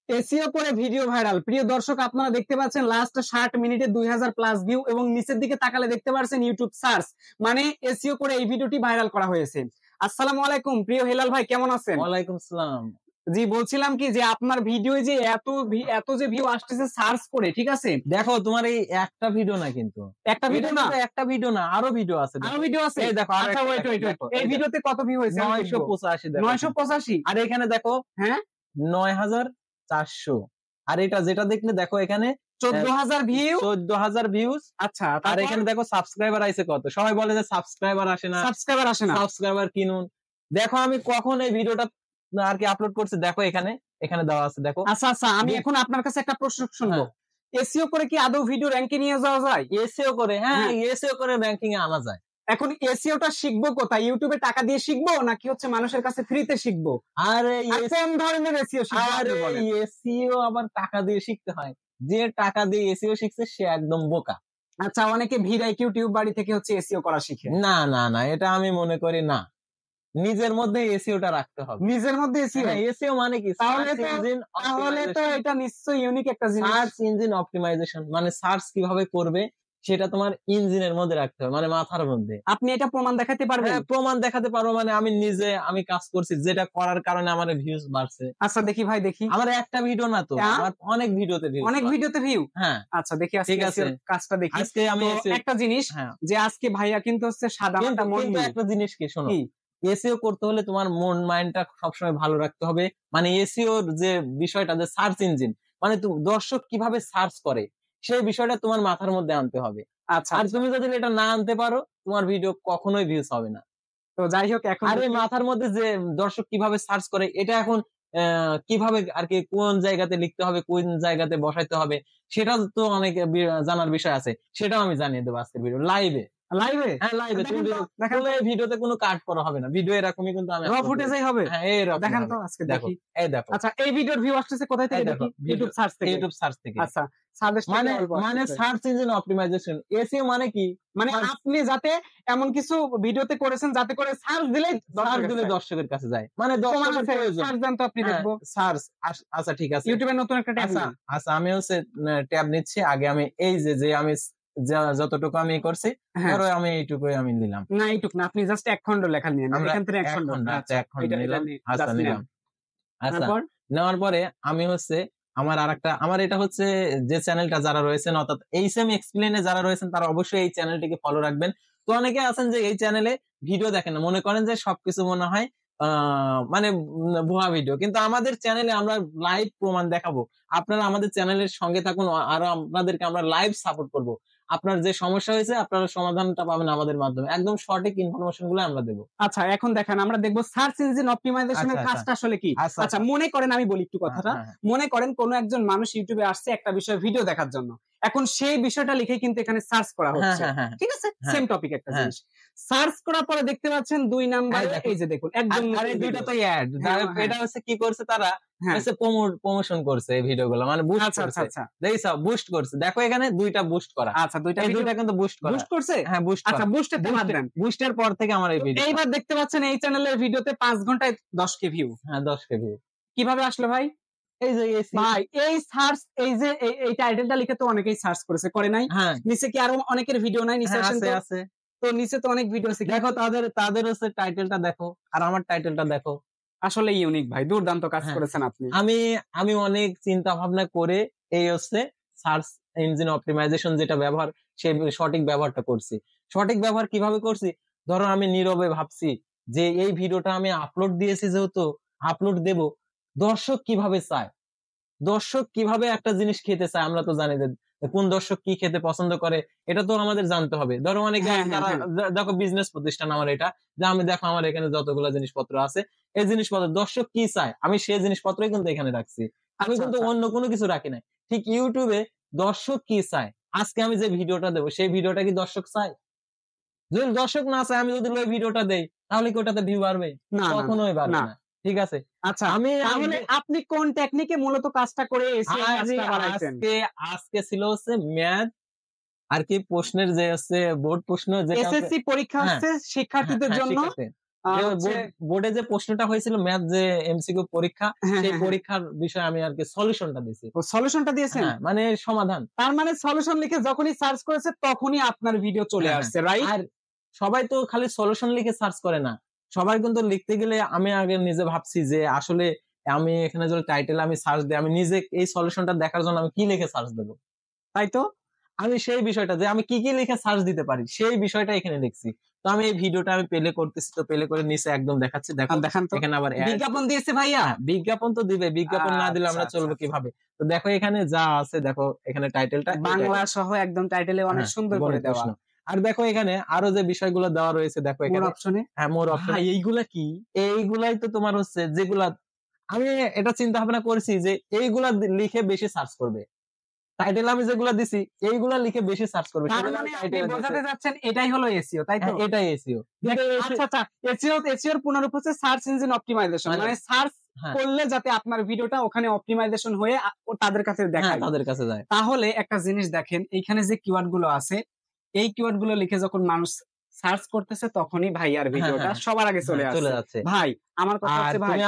SEO করে video viral. প্রিয় দর্শক, আপনারা দেখতে পাচ্ছেন লাস্ট 60 মিনিটে 2000 প্লাস ভিউ এবং নিচের দিকে তাকালে দেখতে পাচ্ছেন ইউটিউব সার্চ, মানে এসইও করে এই ভিডিওটি ভাইরাল করা হয়েছে। আসসালামু আলাইকুম প্রিয় হেলাল ভাই, কেমন আছেন? ওয়ালাইকুম আসসালাম। জি, বলছিলাম কি যে আপনার ভিডিও যে এত যে ভিউ আসতেছে সার্চ করে, ঠিক আছে? দেখো তোমার এই একটা ভিডিও না, কিন্তু একটা ভিডিও না, একটা ভিডিও না, আরো ভিডিও আছে। আরো ভিডিও আছে। এই দেখো, আচ্ছা, ওয়েট, এই ভিডিওতে কত ভিউ হয়েছে? 985। দেখো 985। আর এখানে দেখো, হ্যাঁ 9400। আর এটা যেটা দেখলে দেখো এখানে 14000 ভিউ, 14000 ভিউজ। আচ্ছা, আর এখানে দেখো সাবস্ক্রাইবার আইছে কত। সবাই বলে যে সাবস্ক্রাইবার আসে না, সাবস্ক্রাইবার কিনুন। দেখো আমি কখন এই ভিডিওটা আর কি আপলোড করছি, দেখো এখানে দেওয়া আছে, দেখো। আচ্ছা, আমি এখন আপনার কাছে একটা প্রশ্ন শুনবো। এসইও করে কি আদৌ ভিডিও র‍্যাঙ্কে নিয়ে যাওয়া যায়? এসইও করে, হ্যাঁ, এসইও করে র‍্যাঙ্কিং এ আনা যায়। এখন এসইওটা শিখবো কোথায়? ইউটিউবে টাকা দিয়ে শিখবো নাকি হচ্ছে মানুষের কাছে ফ্রিতে শিখবো? আরে কোন ধরনের এসইও শিখবো? আরে এসইও আবার টাকা দিয়ে শিখতে হয়? যে টাকা দিয়ে এসইও শিখছে সে একদম বোকা। আচ্ছা, অনেকে ভিরাইক ইউটিউব বাড়ি থেকে হচ্ছে এসইও করা শিখে। না না না, এটা আমি মনে করি না। নিজের মধ্যে এসইওটা রাখতে হবে। নিজের মধ্যে এসইও? এসইও মানে কি? তাহলে তো এটা নিশ্চয়ই ইউনিক একটা জিনিস। সার্চ ইঞ্জিন অপটিমাইজেশন, মানে সার্চ কিভাবে করবে সেটা তোমার ইঞ্জিনের মধ্যে রাখতে হবে, মানে মাথার মধ্যে। আপনি এটা প্রমাণ দেখাতে পারবেন? প্রমাণ দেখাতে পারবো, মানে আমি কাজ করছি, যেটা করার কারণে আমার ভিউজ বাড়ছে। আচ্ছা, দেখি ভাই, দেখি। আমার একটা ভিডিও না তো, আমার অনেক ভিডিওতে ভিউ। হ্যাঁ, আচ্ছা, দেখি আজকে কাজটা দেখি। আজকে আমি একটা জিনিস, যে আজকে ভাইয়া কিন্তু হচ্ছে সাদামাটা মন নিয়ে একটা জিনিস কি শোনো, এসইও করতে হলে তোমার মন মাইন্ডটা সবসময় ভালো রাখতে হবে। মানে এসইওর যে বিষয়টা, যে সার্চ ইঞ্জিন, মানে দর্শক কিভাবে সার্চ করে সেই বিষয়টা তোমার মাথার মধ্যে আনতে হবে। আচ্ছা, আর তুমি যদি এটা না আনতে পারো, তোমার ভিডিও কখনোই ভিউজ হবে না। তো যাই হোক, এখন আরে মাথার মধ্যে যে দর্শক কিভাবে সার্চ করে, এটা এখন কিভাবে আর কি, কোন জায়গাতে লিখতে হবে, কোন জায়গাতে বসাইতে হবে, সেটা তো অনেক জানার বিষয় আছে। সেটাও আমি জানিয়ে দেবো আজকের ভিডিও লাইভে। হ্যাঁ, লাইভে। তুমি ভিডিওতে কোনো কাট করা হবে না, ভিডিও এরকমই কিন্তু আমি র ফুটেজই হবে। হ্যাঁ, এরকম দেখেন তো আজকে দেখি। এই দেখো। আচ্ছা, এই ভিডিওর ভিউ আসছে কোথায় থেকে? দেখি ইউটিউব সার্চ থেকে। আচ্ছা, মানে সার্চ ইঞ্জিন অপটিমাইজেশন। এসইও মানে কি? মানে আপনি যাতে এমন কিছু ভিডিওতে করেছেন যাতে করে সার্চ দিলে দর্শকের কাছে যায়, মানে দর্শকের প্রয়োজন। সার্চ দেন তো, আপনি দেখবো সার্চ। আচ্ছা, ঠিক আছে, ইউটিউবে নতুন একটা ট্যাব। আচ্ছা, আমি হচ্ছে ট্যাব নিচ্ছি। আগে আমি এই যে আমি যতটুকু আমি করছি, ধরো আমি এইটুকুই আমি নিলাম। না, এইটুকু না, আপনি জাস্ট এক খণ্ড লেখা নিয়ে নেন, এখান থেকে এক খণ্ড। আচ্ছা, এক খণ্ড নিলাম। আচ্ছা, নিলাম। আচ্ছা, নেওয়ার পরে আমি হচ্ছে আমার এটা হচ্ছে যে চ্যানেলটা যারা রয়েছেন, অর্থাৎ এইচএম এক্সপ্লেনে যারা রয়েছেন, তারা অবশ্যই এই চ্যানেলটিকে ফলো রাখবেন। তো অনেকে আছেন যে এই চ্যানেলে ভিডিও দেখেন না, মনে করেন যে সবকিছু মনে হয় মানে ভুয়া ভিডিও, কিন্তু আমাদের চ্যানেলে আমরা লাইভ প্রমাণ দেখাবো। আপনারা আমাদের চ্যানেলের সঙ্গে থাকুন, আরো আপনাদেরকে আমরা লাইভ সাপোর্ট করব। আপনার যে সমস্যা হয়েছে, আপনারা সমাধানটা পাবেন আমাদের মাধ্যমে, একদম সঠিক ইনফরমেশন গুলো আমরা দেবো। আচ্ছা, এখন দেখেন, আমরা দেখবো সার্চ ইঞ্জিন অপটিমাইজেশনের কাজটা আসলে কি। আচ্ছা, মনে করেন, আমি বলি একটু কথাটা। মনে করেন কোন একজন মানুষ ইউটিউবে আসছে একটা বিষয় ভিডিও দেখার জন্য, এখন সেই বিষয়টা লিখে কিন্তু এখানে সার্চ করা হচ্ছে, ঠিক আছে? সেম টপিক একটা জিনিস সার্চ করার পরে দেখতে পাচ্ছেন 2 নাম্বারে, এই যে দেখুন, একদম দুইটা তো অ্যাড। এটা হচ্ছে কি করছে তারা, প্রমোশন করছে এই ভিডিওগুলো, মানে বুস্ট করছে। দেখছো, বুস্ট করছে। দেখো এখানে দুইটা বুস্ট করা। আচ্ছা, দুইটা কিন্তু বুস্ট করছে। হ্যাঁ, বুস্ট। আচ্ছা, বুস্টে বাদ দেন। বুস্টের পর থেকে আমার এই ভিডিও। এইবার দেখতে পাচ্ছেন এই চ্যানেলের ভিডিওতে 5 ঘন্টায় 10K ভিউ। হ্যাঁ, 10K ভিউ কিভাবে আসলো ভাই? এই যে ভাই, এই সার্চ, এই যে এই টাইটেলটা লিখে তো অনেকেই সার্চ করেছে, করে নাই? নিচে কি আরো অনেকের ভিডিও নাই? নিচে আছে তো, নিচে তো অনেক ভিডিও আছে। দেখো, তাদের হচ্ছে টাইটেলটা দেখো, আর আমার টাইটেলটা দেখো। আসলে ইউনিক ভাই, দুর্দান্ত কাজ করেছেন আপনি। আমি অনেক চিন্তা ভাবনা করে এই হচ্ছে সার্চ ইঞ্জিন অপটিমাইজেশন যেটা ব্যবহার, সেই সঠিক ব্যবহারটা করছি। সঠিক ব্যবহার কিভাবে করছি? ধরো আমি নীরবে ভাবছি যে এই ভিডিওটা আমি আপলোড দিয়েছি, যেহেতু আপলোড দেব, দর্শক কিভাবে চায়, দর্শক কিভাবে একটা জিনিস খেতে চায়, আমরা তো জানি যে কোন দর্শক কি খেতে পছন্দ করে, এটা তো আমাদের জানতে হবে। ধরো অনেকে দেখো বিজনেস প্রতিষ্ঠান আমার এটা, যে আমি দেখো আমার এখানে যতগুলো জিনিসপত্র আছে, এই জিনিসপত্র দর্শক কি চায় আমি সেই জিনিসপত্রই কিন্তু এখানে রাখছি। আমি কিন্তু অন্য কোনো কিছু রাখি নাই। ঠিক ইউটিউবে দর্শক কি চায়, আজকে আমি যে ভিডিওটা দেবো সেই ভিডিওটা কি দর্শক চায়? যদি দর্শক না চায়, আমি যদি ওই ভিডিওটা দেই, তাহলে কি ওটাতে ভিউ বাড়বে? কখনোই বাড়বে না। ঠিক আছে। আচ্ছা, তাহলে আপনি কোন টেকনিকে মূলত কাজটা করে আজকে ছিল হচ্ছে ম্যাথ আর কি প্রশ্নের, যে হচ্ছে বোর্ড প্রশ্ন, যেটা এসএসসি পরীক্ষা হচ্ছে শিক্ষার্থীদের জন্য, বোর্ডে যে প্রশ্নটা হয়েছিল ম্যাথ যে এমসিকিউ পরীক্ষা, সেই পরীক্ষার বিষয়ে আমি আর কি সলিউশনটা দিয়েছি। সলিউশনটা দিয়েছেন, মানে সমাধান। তার মানে সলিউশন লিখে যখনই সার্চ করেছে তখনই আপনার ভিডিও চলে আসছে, রাইট? আর সবাই তো খালি সলিউশন লিখে সার্চ করে না, সবাই কিন্তু লিখতে গেলে আমি আগে নিজে ভাবছি যে আসলে আমি এখানে যদি টাইটেল আমি সার্চ দিই, আমি নিজে এই সলিউশনটা দেখার জন্য আমি কি লিখে সার্চ দেবো, তাই তো আমি সেই বিষয়টা যে আমি কি কি লিখে সার্চ দিতে পারি সেই বিষয়টা এখানে লিখছি। তো আমি এই ভিডিওটা আমি প্লে করতেছি, তো প্লে করে নিচে একদম দেখাচ্ছি, দেখো দেখান তো। এখানে আবার বিজ্ঞাপন দিয়েছে ভাইয়া? বিজ্ঞাপন তো দিবে, বিজ্ঞাপন না দিলে আমরা চলবো কিভাবে? তো দেখো এখানে যা আছে, দেখো এখানে টাইটেলটা বাংলা সহ একদম টাইটেলে অনেক সুন্দর করে দেওয়া। আর দেখো এখানে আরো যে বিষয়গুলো দেওয়া রয়েছে, দেখো এখানে অপশনে, মোর অপশন। এইগুলা কি? এইগুলাই তো তোমার হচ্ছে যেগুলা আমি এটা চিন্তা ভাবনা করেছি যে এইগুলা লিখে বেশি সার্চ করবে, টাইটেল আমি যেগুলা দিছি এইগুলা লিখে বেশি সার্চ করবে। তার মানে আপনি বোঝাতে যাচ্ছেন এটাই হলো এসইও, তাই তো? এটাই এসইও। আচ্ছা আচ্ছা, এসইওর পুনরূপ হচ্ছে সার্চ ইঞ্জিন অপটিমাইজেশন, মানে সার্চ করলে যাতে আপনার ভিডিওটা ওখানে অপটিমাইজেশন হয়ে তাদের কাছে দেখায়, তাদের কাছে যায়। তাহলে একটা জিনিস দেখেন, এইখানে যে কিওয়ার্ড গুলো আছে, এই কিওয়ার্ড গুলো লিখে যখন মানুষ সার্চ করতেছে তখনই ভাই আর ভিডিওটা সবার আগে চলে যাচ্ছে। ভাই আমার কথা হচ্ছে, ভাই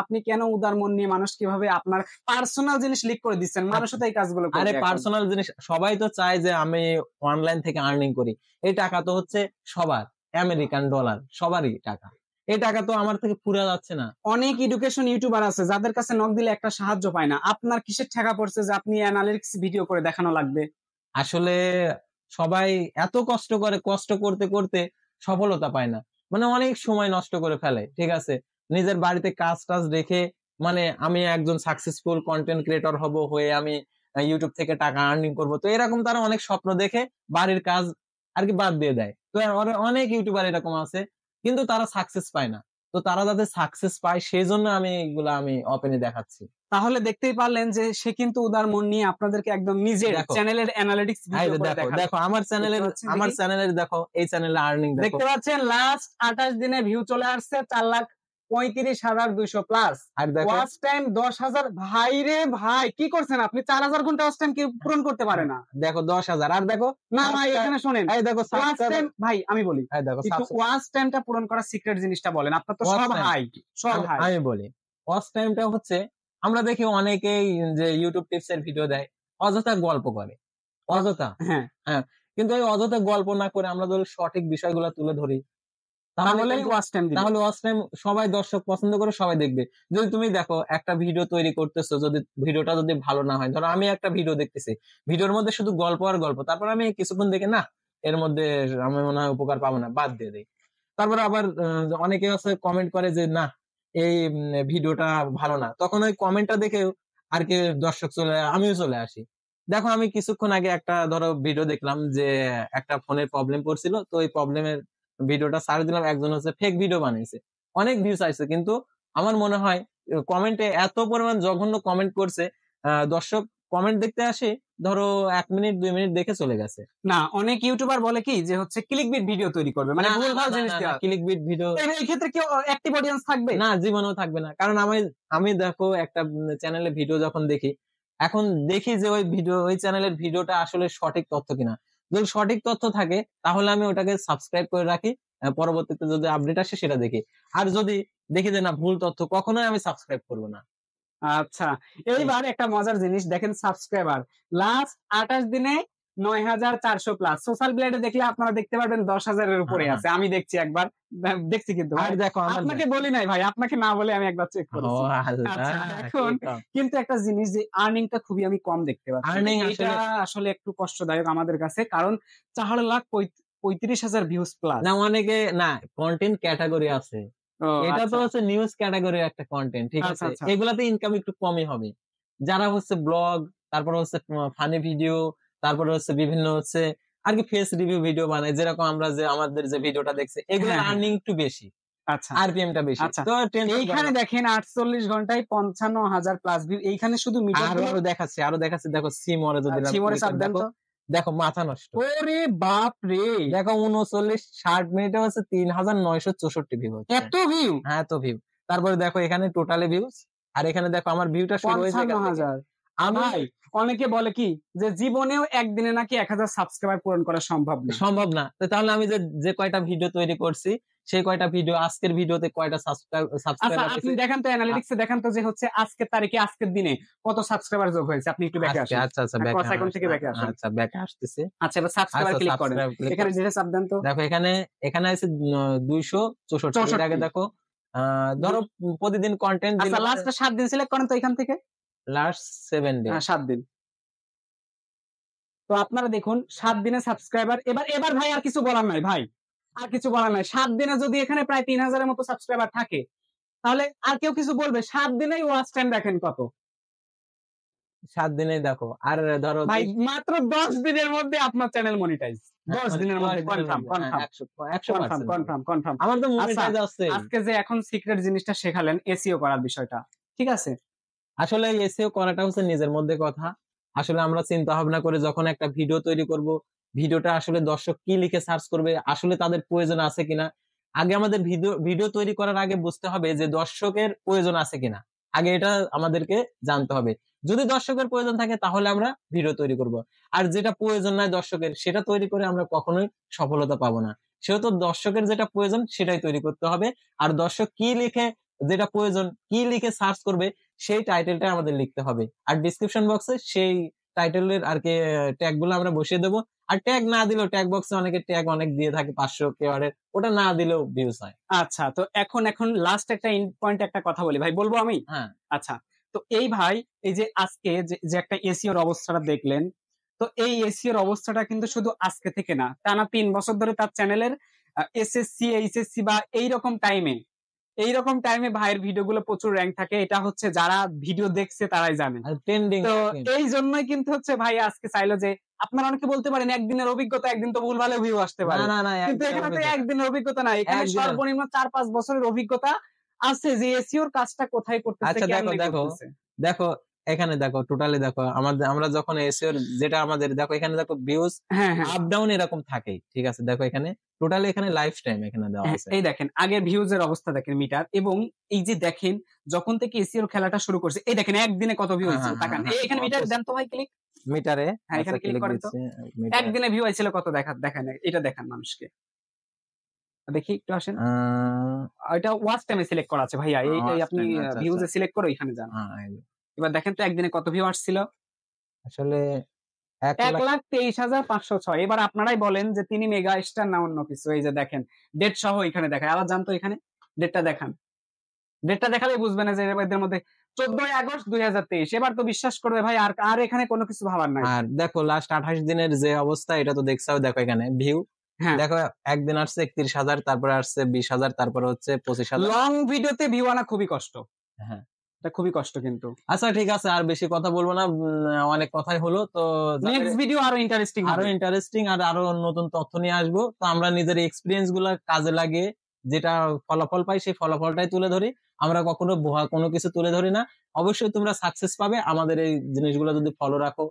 আপনি কেন উদার মন নিয়ে মানুষ কিভাবে আপনার পার্সোনাল জিনিস লিক করে দিচ্ছেন? মানুষও তো এই কাজগুলো করে। আরে পার্সোনাল জিনিস সবাই তো চায় যে আমি অনলাইন থেকে আর্নিং করি, এই টাকা তো হচ্ছে সবার, আমেরিকান ডলার সবারই টাকা, এই টাকা তো আমার থেকে পুরা যাচ্ছে না। অনেক এডুকেশন ইউটিউবার আছে যাদের কাছে নক দিলে একটা সাহায্য পায় না, আপনার কিসের টাকা পড়ছে যে আপনি অ্যানালিটিক্স ভিডিও করে দেখানো লাগবে? আসলে সবাই এত কষ্ট করে, কষ্ট করতে করতে সফলতা পায় না, মানে অনেক সময় নষ্ট করে ফেলে, ঠিক আছে, নিজের বাড়িতে কাজ টাজ রেখে, মানে আমি একজন সাকসেসফুল কন্টেন্ট ক্রিয়েটর হব, হয়ে আমি ইউটিউব থেকে টাকা আর্নিং করব, তো এরকম তারা অনেক স্বপ্ন দেখে বাড়ির কাজ আর কি বাদ দিয়ে দেয়। তো অনেক ইউটিউবার এরকম আছে, কিন্তু তারা সাকসেস পায় না। তো তারা যাতে সাকসেস পায় সেই জন্য আমি এগুলা আমি ওপেনে দেখাচ্ছি। তাহলে দেখতেই পারলেন যে সে কিন্তু উদার মন নিয়ে আপনাদেরকে একদম নিজের চ্যানেলের অ্যানালিটিক্স ভিডিও করে দেখাচ্ছে। দেখো আমার চ্যানেলের দেখো, এই চ্যানেলে আর্নিং দেখতে পাচ্ছেন, লাস্ট 28 দিনে ভিউ চলে আসছে 4,35,200 প্লাস, আর ওয়াচ টাইম 10,000। ভাই রে ভাই, কি করছেন আপনি? 4,000 ঘন্টা ওয়াচ টাইম কি পূরণ করতে পারে না? দেখো 10,000। আর দেখো না ভাই, এখানে শুনেন, এই দেখো ওয়াচ টাইম, ভাই আমি বলি, একটু ওয়াচ টাইমটা পূরণ করার সিক্রেট জিনিসটা বলেন। আপনার তো সব হাই। আমি বলি ওয়াচ টাইমটা হচ্ছে, আমরা দেখি অনেকেই যে ইউটিউব টিপস এর ভিডিও দেয়, অযথা গল্প করে, অযথা। হ্যাঁ, কিন্তু এই অযথা গল্প না করে আমরা যদি সঠিক বিষয়গুলো তুলে ধরি, তাহলে ওয়াচ টাইম সবাই দর্শক পছন্দ করে, সবাই দেখবে। যদি তুমি দেখো একটা ভিডিও তৈরি করতেছো, যদি ভিডিওটা যদি ভালো না হয়, ধরো আমি একটা ভিডিও দেখতেছি, ভিডিওর মধ্যে শুধু গল্প আর গল্প, তারপর আমি কিছুক্ষণ দেখে না, এর মধ্যে আমি মনে হয় উপকার পাবো না, বাদ দিয়ে দিই। তারপর আবার অনেকে আছে কমেন্ট করে যে না এই ভিডিওটা ভালো না, তখন ওই কমেন্টটা দেখে আর কি দর্শক আমিও চলে আসি। দেখো আমি কিছুক্ষণ আগে একটা ধরো ভিডিও দেখলাম যে একটা ফোনের প্রবলেম পড়ছিল, তো ওই প্রবলেমের ভিডিওটা সার্চ দিলাম, একজন হচ্ছে ফেক ভিডিও বানিয়েছে, অনেক ভিউজ আসছে, কিন্তু আমার মনে হয় কমেন্টে এত পরিমাণ জঘন্য কমেন্ট করছে, দর্শক কমেন্ট দেখতে আসে ধরো 1 মিনিট 2 মিনিট দেখে চলে গেছে। না, অনেক ইউটিউবার বলে কি যে হচ্ছে ক্লিকবিট ভিডিও তৈরি করবে, মানে ভুলভাল জিনিস দেওয়া। ক্লিকবিট ভিডিও, এই ক্ষেত্রে কি অ্যাক্টিভ অডিয়েন্স থাকবে? না, জীবনেও থাকবে না। কারণ আমি দেখো একটা চ্যানেলে ভিডিও যখন দেখি, এখন দেখি যে ওই চ্যানেলের ভিডিওটা আসলে সঠিক তথ্য কিনা। যদি সঠিক তথ্য থাকে তাহলে আমি ওটাকে সাবস্ক্রাইব করে রাখি, পরবর্তীতে যদি আপডেট আসে সেটা দেখি। আর যদি দেখি যে না ভুল তথ্য, কখনোই আমি সাবস্ক্রাইব করবো না। আচ্ছা, এইবার একটা মজার জিনিস দেখেন, সাবস্ক্রাইবার লাস্ট 28 দিনে 9,400 প্লাস। সোশ্যাল মিডিয়াতে দেখলে আপনারা দেখতে পারবেন 10,000 এর উপরে আছে। আমি দেখছি, একবার দেখছি, কিন্তু দেখো আপনাকে বলি নাই ভাই, আপনাকে না বলে আমি একবার চেক করেছি। আচ্ছা, এখন কিন্তু একটা জিনিস যে আর্নিংটা খুবই আমি কম দেখতে পাচ্ছি, আর্নিং এটা আসলে একটু কষ্টদায়ক আমাদের কাছে, কারণ 4,35,000 ভিউজ প্লাস। না, অনেকে না কন্টেন্ট ক্যাটাগরি আছে, এটা তো হচ্ছে নিউজ ক্যাটাগরির একটা কন্টেন্ট, ঠিক আছে, এগুলাতে ইনকাম একটু কমই হবে। যারা হচ্ছে ব্লগ, তারপর হচ্ছে ফানি ভিডিও, তারপর হচ্ছে বিভিন্ন হচ্ছে আর কি ফেস রিভিউ ভিডিও বানায়, যেরকম আমরা যে আমাদের যে ভিডিওটা দেখছি, এগুলো আর্নিং একটু বেশি, আচ্ছা আরপিএমটা বেশি। তো এইখানে দেখেন 48 ঘন্টায় 55,000 প্লাস ভিউ, এইখানে শুধু আরো দেখাচ্ছি দেখো সিমরে যদি দেখো মাথা নষ্ট, ওরে বাপ রে, দেখো 39-60 মিনিটে হচ্ছে 3,964 ভিউ, এত ভিউ, হ্যাঁ এত ভিউ। তারপরে দেখো এখানে টোটালে ভিউজ, আর এখানে দেখো আমার ভিউটা শুরু হয়েছে 55,000। ভাই অনেকে বলে কি যে জীবনেও একদিনে নাকি 1,000 সাবস্ক্রাইবার পূরণ করা সম্ভব না। তাহলে আমি যে কয়টা ভিডিও তৈরি করছি সেই কয়টা ভিডিও, আজকের ভিডিওতে কয়টা আচ্ছা সাবস্ক্রাইবার আপনি দেখেন তো অ্যানালিটিক্সে দেখেন তো যে হচ্ছে আজকের তারিখে আজকের দিনে কত সাবস্ক্রাইবার যোগ হয়েছে, আপনি একটু ব্যাকে আসেন। আচ্ছা আচ্ছা ক্রস আইকন থেকে ব্যাকে আসেন। আচ্ছা ব্যাকে আসতেছে। আচ্ছা এবার সাবস্ক্রাইবার আচ্ছা ক্লিক করেন, সাবস্ক্রাইব ক্লিক এখানে করছি। যেটা চাপ দেন তো দেখো এখানে আছে 264। এর আগে দেখো ধরো প্রতিদিন কন্টেন্ট আচ্ছা দিলে লাস্টে 7 দিন সিলেক্ট করেন তো এখান থেকে। Last 7 day. হ্যাঁ 7 দিন। তো আপনারা দেখুন 7 দিনে সাবস্ক্রাইবার, এবার ভাই আর কিছু বলার নাই ভাই, আর কিছু বলার নাই। 7 দিনে যদি এখানে প্রায় 3000 এর মতো সাবস্ক্রাইবার থাকে তাহলে আর কেউ কিছু বলবে? 7 দিনেই ওয়াচ টাইম দেখেন কত। 7 দিনেই দেখো। আর ধরো ভাই মাত্র 10 দিনের মধ্যে আপনার চ্যানেল মনিটাইজ। 10 দিনের মধ্যে কনফার্ম। 100% আমার তো আচ্ছা মনিটাইজ আছে। আজকে যে এখন সিক্রেট জিনিসটা শেখালেন এসইও করার বিষয়টা, ঠিক আছে? আসলে এসইও করাটা হচ্ছে নিজের মধ্যে কথা। আসলে আমরা চিন্তা ভাবনা করে যখন একটা ভিডিও তৈরি করব, ভিডিওটা আসলে দর্শক কি লিখে সার্চ করবে, আসলে তাদের প্রয়োজন আছে কিনা। আগে আমাদের ভিডিও তৈরি করার আগে বুঝতে হবে যে দর্শকের প্রয়োজন আছে কিনা, আগে এটা আমাদেরকে জানতে হবে। যদি দর্শকের প্রয়োজন থাকে তাহলে আমরা ভিডিও তৈরি করব, আর যেটা প্রয়োজন নাই দর্শকের সেটা তৈরি করে আমরা কখনোই সফলতা পাবো না। সেহেতু দর্শকের যেটা প্রয়োজন সেটাই তৈরি করতে হবে। আর দর্শক কি লিখে, যেটা প্রয়োজন কি লিখে সার্চ করবে সেই টাইটেলটা আমাদের লিখতে হবে। আর ডেসক্রিপশন বক্সে সেই টাইটেলের আর কি ট্যাগ গুলো আমরা বসিয়ে দেবো। আর ট্যাগ না দিলেও ট্যাগ বক্সে অনেকে ট্যাগ অনেক দিয়ে থাকে 500 কেওয়ার্ডের, ওটা না দিলেও ভিউজ হয়। আচ্ছা তো এখন লাস্ট একটা পয়েন্ট একটা কথা বলি ভাই, বলবো আমি? হ্যাঁ আচ্ছা তো এই ভাই এই যে আজকে যে একটা এসইওর অবস্থাটা দেখলেন, তো এই এসইওর অবস্থাটা কিন্তু শুধু আজকে থেকে না, টানা 3 বছর ধরে তার চ্যানেলের এসএসসি এইচএসসি বা এইরকম টাইমে ভাইয়ের ভিডিওগুলো প্রচুর র‍্যাঙ্ক থাকে। এটা হচ্ছে যারা ভিডিও দেখছে তারাই জানে। আর ট্রেন্ডিং। তো এই জন্যই কিন্তু হচ্ছে ভাই আজকে চাইলো যে আপনারা অনেকে বলতে পারেন একদিনের অভিজ্ঞতা, একদিন তো ভুলভালে ভিউ আসতে পারে। না কিন্তু এখানে তো একদিনের অভিজ্ঞতা না, এখানে সর্বনিম্ন 4-5 বছরের অভিজ্ঞতা আছে যে এসইওর কাজটা কোথায় করতেছে, আচ্ছা কেমনে করতেছে। দেখো এখানে দেখো টোটালি দেখো আমরা যখন এসইওর যেটা আমাদের দেখো এখানে দেখো ভিউজ আপ ডাউন এরকম থাকে, ঠিক আছে? দেখো এখানে টোটালি এখানে লাইফ টাইম এখানে দেওয়া আছে। এই দেখেন আগের ভিউজ এর অবস্থা দেখেন মিটার, এবং এই যে দেখেন যখন থেকে এসইওর খেলাটা শুরু করছে এই দেখেন একদিনে কত ভিউ হয়েছে তাকান। এখানে মিটার দেন তো ভাই ক্লিক মিটারে। হ্যাঁ এখানে ক্লিক করেন তো একদিনে ভিউ হয়েছিল কত দেখেন এটা দেখান মানুষকে দেখি একটু আসেন। এটা ওয়াচ টাইমে সিলেক্ট করা আছে ভাইয়া, এই আপনি ভিউজ এ সিলেক্ট করে ওইখানে যান। এবার দেখেন তো একদিনে কত ভিউ আসছিল। আসলে 1,23,506। এবার আপনারাই বলেন যে তিনি মেগা স্টার না অন্য কিছু। এই যে দেখেন ডেট সহ এখানে দেখায়, আবার জানতো এখানে ডেটটা দেখান, ডেটটা দেখালেই বুঝবেন যে এদের মধ্যে 14 আগস্ট 2023। এবার তো বিশ্বাস করবে ভাই আর এখানে কোনো কিছু ভাবার নাই। আর দেখো লাস্ট 28 দিনের যে অবস্থা এটা তো দেখছাও, দেখো এখানে ভিউ দেখো একদিন আসছে 31,000, তারপরে আসছে 20,000, তারপরে হচ্ছে 25,000। লং ভিডিওতে ভিউ আনা খুবই কষ্ট। হ্যাঁ এটা খুবই কষ্ট কিন্তু। আচ্ছা ঠিক আছে, আর বেশি কথা বলবো না, অনেক কথাই হলো। তো নেক্সট ভিডিও আরো ইন্টারেস্টিং আর আরো নতুন তথ্য নিয়ে আসবো। তো আমরা নিজের এক্সপেরিয়েন্স গুলা কাজে লাগিয়ে যেটা ফলাফল পাই সেই ফলাফলটাই তুলে ধরি, আমরা কখনো ভুয়া কোনো কিছু তুলে ধরি না। অবশ্যই তোমরা সাকসেস পাবে আমাদের এই জিনিসগুলো যদি ফলো রাখো,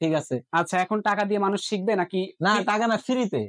ঠিক আছে? আচ্ছা এখন টাকা দিয়ে মানুষ শিখবে নাকি? না টাকা না, ফ্রিতে।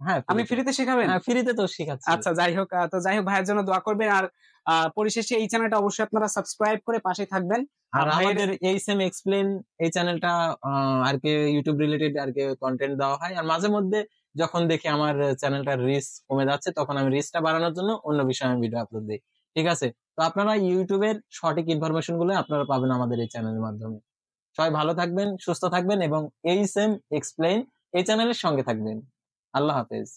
হ্যাঁ আমি ফ্রিতে শেখাবেন? হ্যাঁ ফ্রিতে তো শেখাচ্ছি। আচ্ছা যাই হোক ভাইয়ের জন্য দোয়া করবেন। আর পরিশেষে এই চ্যানেলটা অবশ্যই আপনারা সাবস্ক্রাইব করে পাশে থাকবেন। আর আমাদের এই সেম এক্সপ্লেন এই চ্যানেলটা আর কি ইউটিউব রিলেটেড আর কি কন্টেন্ট দেওয়া হয়। আর মাঝে মধ্যে যখন দেখি আমার চ্যানেলটার রিচ কমে যাচ্ছে তখন আমি রিচটা বাড়ানোর জন্য অন্য বিষয়ে আমি ভিডিও আপলোড দিই, ঠিক আছে? তো আপনারা ইউটিউবের সঠিক ইনফরমেশন গুলো আপনারা পাবেন আমাদের এই চ্যানেলের মাধ্যমে। সবাই ভালো থাকবেন, সুস্থ থাকবেন এবং এই সেম এক্সপ্লেন এই চ্যানেলের সঙ্গে থাকবেন। আল্লাহ হাফেজ।